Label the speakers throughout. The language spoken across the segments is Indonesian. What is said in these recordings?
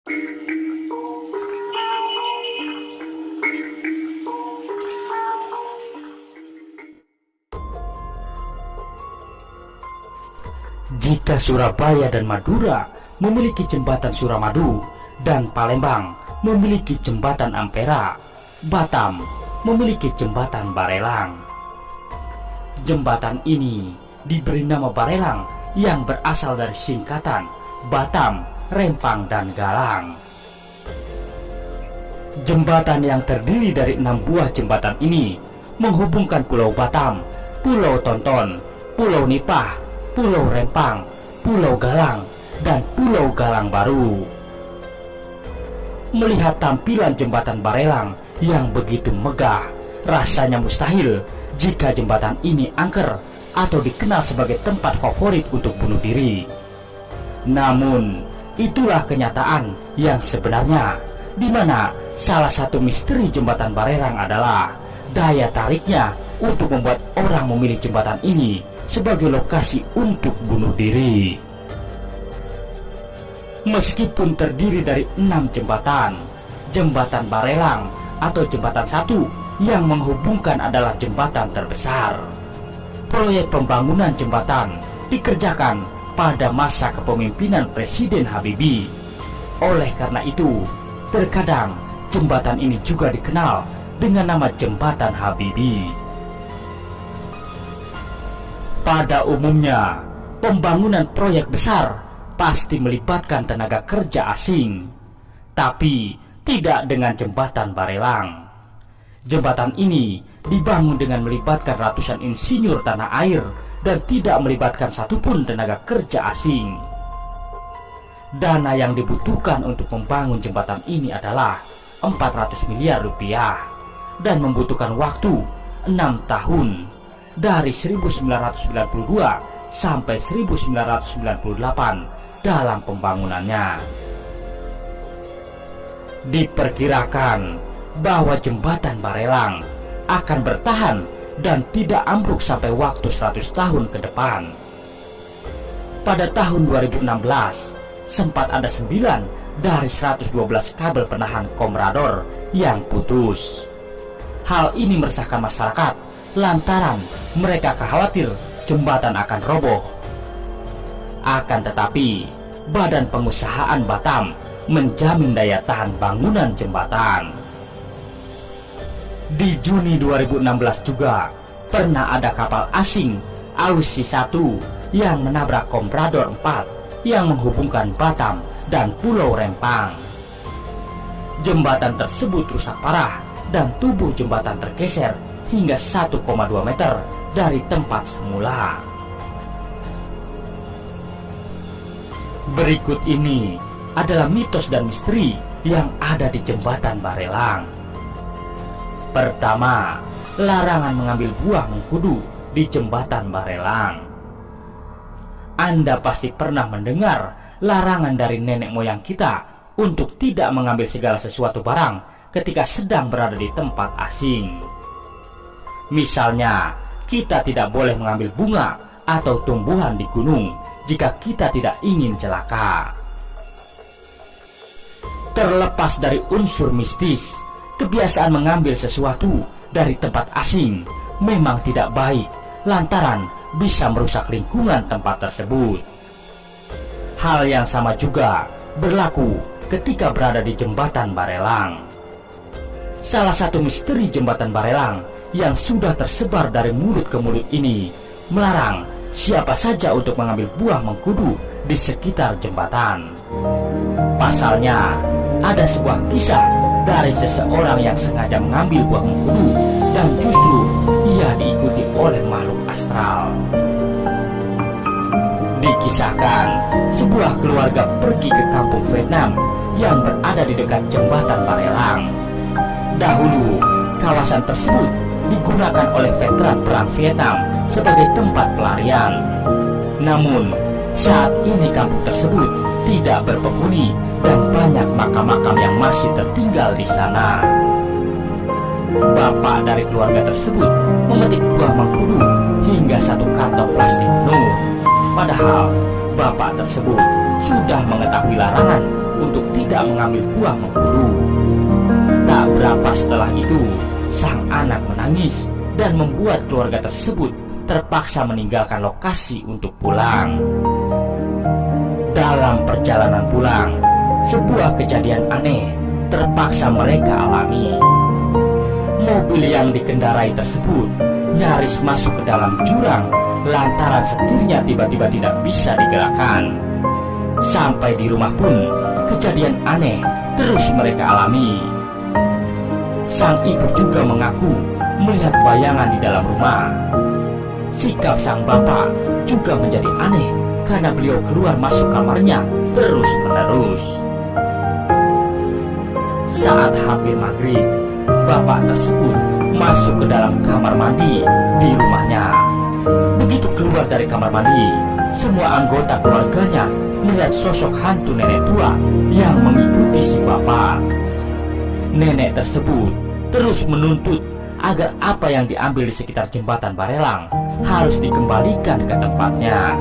Speaker 1: Jika Surabaya dan Madura memiliki jembatan Suramadu dan Palembang memiliki jembatan Ampera, Batam memiliki jembatan Barelang. Jembatan ini diberi nama Barelang yang berasal dari singkatan Batam, Rempang, dan Galang. Jembatan yang terdiri dari 6 buah jembatan ini menghubungkan Pulau Batam, Pulau Tonton, Pulau Nipah, Pulau Rempang, Pulau Galang, dan Pulau Galang Baru. Melihat tampilan jembatan Barelang yang begitu megah, rasanya mustahil jika jembatan ini angker atau dikenal sebagai tempat favorit untuk bunuh diri. Namun, itulah kenyataan yang sebenarnya, di mana salah satu misteri jembatan Barelang adalah daya tariknya untuk membuat orang memilih jembatan ini sebagai lokasi untuk bunuh diri. Meskipun terdiri dari 6 jembatan, jembatan Barelang atau jembatan 1 yang menghubungkan adalah jembatan terbesar. Proyek pembangunan jembatan dikerjakan pada masa kepemimpinan Presiden Habibie. Oleh karena itu, terkadang jembatan ini juga dikenal dengan nama Jembatan Habibie. Pada umumnya, pembangunan proyek besar pasti melibatkan tenaga kerja asing, tapi tidak dengan jembatan Barelang. Jembatan ini dibangun dengan melibatkan ratusan insinyur tanah air dan tidak melibatkan satupun tenaga kerja asing. Dana yang dibutuhkan untuk membangun jembatan ini adalah 400 miliar rupiah dan membutuhkan waktu 6 tahun dari 1992 sampai 1998 dalam pembangunannya. Diperkirakan bahwa jembatan Barelang akan bertahan dan tidak ambruk sampai waktu 100 tahun ke depan. Pada tahun 2016, sempat ada 9 dari 112 kabel penahan komrador yang putus. Hal ini meresahkan masyarakat lantaran mereka khawatir jembatan akan roboh. Akan tetapi, Badan Pengusahaan Batam menjamin daya tahan bangunan jembatan. Di Juni 2016 juga pernah ada kapal asing Aussie 1 yang menabrak Komprador 4 yang menghubungkan Batam dan Pulau Rempang. Jembatan tersebut rusak parah dan tubuh jembatan tergeser hingga 1,2 meter dari tempat semula. Berikut ini adalah mitos dan misteri yang ada di jembatan Barelang. Pertama, larangan mengambil buah mengkudu di jembatan Barelang. Anda pasti pernah mendengar larangan dari nenek moyang kita untuk tidak mengambil segala sesuatu barang ketika sedang berada di tempat asing. Misalnya, kita tidak boleh mengambil bunga atau tumbuhan di gunung jika kita tidak ingin celaka. Terlepas dari unsur mistis, kebiasaan mengambil sesuatu dari tempat asing memang tidak baik lantaran bisa merusak lingkungan tempat tersebut. Hal yang sama juga berlaku ketika berada di jembatan Barelang. Salah satu misteri jembatan Barelang yang sudah tersebar dari mulut ke mulut ini melarang siapa saja untuk mengambil buah mengkudu di sekitar jembatan. Pasalnya, ada sebuah kisah dari seseorang yang sengaja mengambil buah mengkudu dan justru ia diikuti oleh makhluk astral. Dikisahkan, sebuah keluarga pergi ke kampung Vietnam yang berada di dekat jembatan Barelang. Dahulu, kawasan tersebut digunakan oleh veteran perang Vietnam sebagai tempat pelarian. Namun, saat ini kampung tersebut tidak berpenghuni dan banyak makam-makam yang masih tertinggal di sana. Bapak dari keluarga tersebut memetik buah mengkudu hingga 1 kantong plastik penuh. Padahal bapak tersebut sudah mengetahui larangan untuk tidak mengambil buah mengkudu. Tak berapa setelah itu, sang anak menangis dan membuat keluarga tersebut terpaksa meninggalkan lokasi untuk pulang. Dalam perjalanan pulang, sebuah kejadian aneh terpaksa mereka alami. Mobil yang dikendarai tersebut nyaris masuk ke dalam jurang lantaran setirnya tiba-tiba tidak bisa digerakkan. Sampai di rumah pun kejadian aneh terus mereka alami. Sang ibu juga mengaku melihat bayangan di dalam rumah. Sikap sang bapak juga menjadi aneh karena beliau keluar masuk kamarnya terus-menerus. Saat hampir maghrib, bapak tersebut masuk ke dalam kamar mandi di rumahnya. Begitu keluar dari kamar mandi, semua anggota keluarganya melihat sosok hantu nenek tua yang mengikuti si bapak. Nenek tersebut terus menuntut agar apa yang diambil di sekitar jembatan Barelang harus dikembalikan ke tempatnya.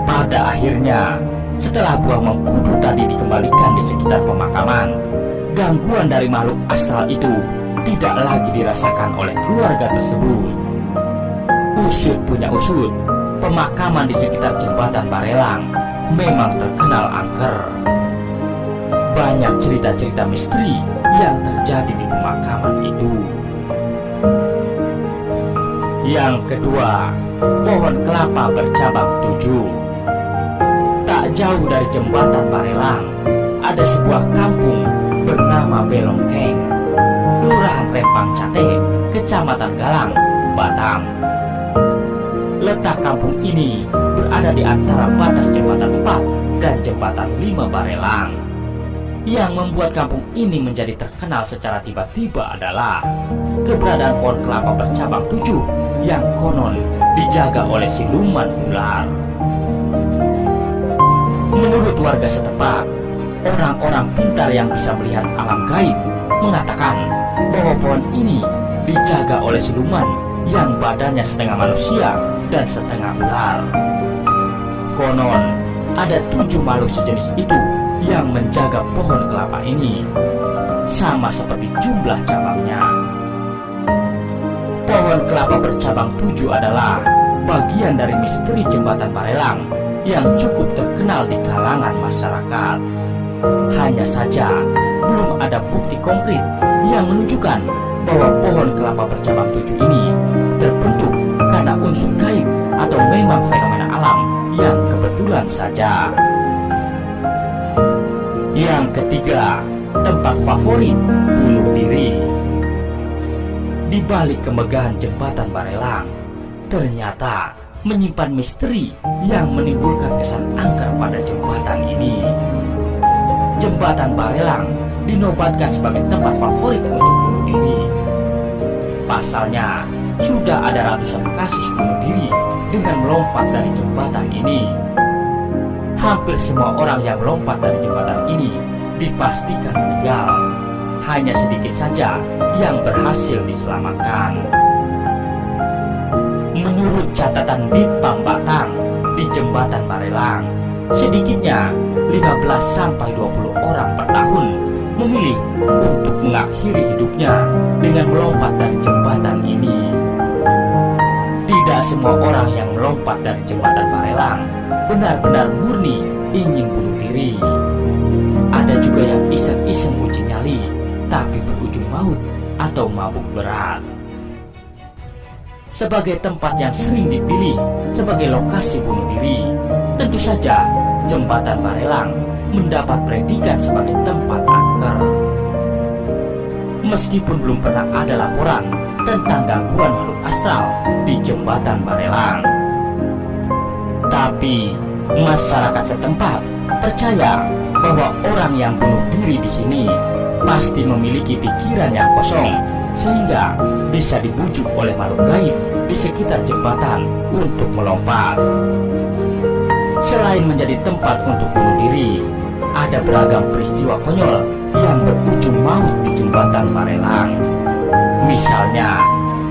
Speaker 1: Pada akhirnya, setelah buah mengkudu tadi dikembalikan di sekitar pemakaman, gangguan dari makhluk astral itu tidak lagi dirasakan oleh keluarga tersebut. Usut punya usut, pemakaman di sekitar jembatan Barelang memang terkenal angker. Banyak cerita-cerita misteri yang terjadi di pemakaman itu. Yang kedua, pohon kelapa bercabang 7. Tak jauh dari jembatan Barelang, ada sebuah kampung bernama Belongkeng, Kelurahan Rempang Cate, Kecamatan Galang, Batam. Letak kampung ini berada di antara batas jembatan 4 dan jembatan 5 Barelang. Yang membuat kampung ini menjadi terkenal secara tiba-tiba adalah keberadaan pohon kelapa bercabang 7 yang konon dijaga oleh siluman ular. Menurut warga setempat, orang-orang pintar yang bisa melihat alam gaib mengatakan bahwa pohon ini dijaga oleh siluman yang badannya setengah manusia dan setengah ular. Konon ada 7 makhluk sejenis itu yang menjaga pohon kelapa ini, sama seperti jumlah cabangnya. Pohon kelapa bercabang 7 adalah bagian dari misteri jembatan Barelang yang cukup terkenal di kalangan masyarakat. Hanya saja belum ada bukti konkret yang menunjukkan bahwa pohon kelapa bercabang 7 ini terbentuk karena unsur gaib atau memang fenomena alam yang kebetulan saja. Yang ketiga, tempat favorit bunuh diri. Di balik kemegahan jembatan Barelang, ternyata menyimpan misteri yang menimbulkan kesan angker pada jembatan ini. Jembatan Barelang dinobatkan sebagai tempat favorit untuk bunuh diri. Pasalnya, sudah ada ratusan kasus bunuh diri dengan melompat dari jembatan ini. Hampir semua orang yang melompat dari jembatan ini dipastikan meninggal. Hanya sedikit saja yang berhasil diselamatkan. Menurut catatan Ditpam Batang di jembatan Barelang, sedikitnya 15-20 orang per tahun memilih untuk mengakhiri hidupnya dengan melompat dari jembatan ini. Tidak semua orang yang melompat dari jembatan Barelang benar-benar murni ingin bunuh diri. Ada juga yang iseng-iseng uji nyali, tapi berujung maut atau mabuk berat. Sebagai tempat yang sering dipilih sebagai lokasi bunuh diri, tentu saja jembatan Barelang mendapat predikat sebagai tempat angker. Meskipun belum pernah ada laporan tentang gangguan makhluk astral di jembatan Barelang, tapi masyarakat setempat percaya bahwa orang yang bunuh diri di sini pasti memiliki pikiran yang kosong, sehingga bisa dibujuk oleh makhluk gaib di sekitar jembatan untuk melompat. Selain menjadi tempat untuk bunuh diri, ada beragam peristiwa konyol yang berujung maut di jembatan Barelang. Misalnya,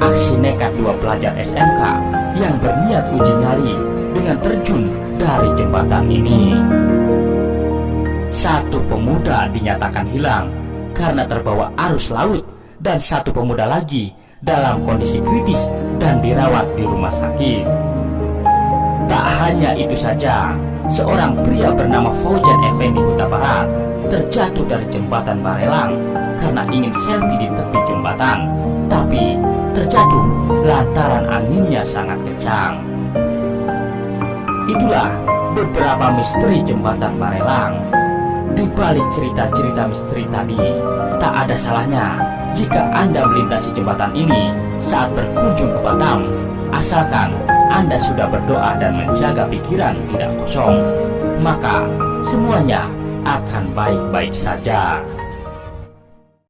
Speaker 1: aksi nekat 2 pelajar SMK yang berniat uji nyali dengan terjun dari jembatan ini. satu pemuda dinyatakan hilang karena terbawa arus laut, dan satu pemuda lagi dalam kondisi kritis dan dirawat di rumah sakit. Tak hanya itu saja, seorang pria bernama Faujan Effendi Huta Barat terjatuh dari jembatan Barelang karena ingin selfie di tepi jembatan, tapi terjatuh lantaran anginnya sangat kencang. Itulah beberapa misteri jembatan Barelang. Di balik cerita-cerita misteri tadi, tak ada salahnya jika Anda melintasi jembatan ini saat berkunjung ke Batam, asalkan Anda sudah berdoa dan menjaga pikiran tidak kosong, maka semuanya akan baik-baik saja.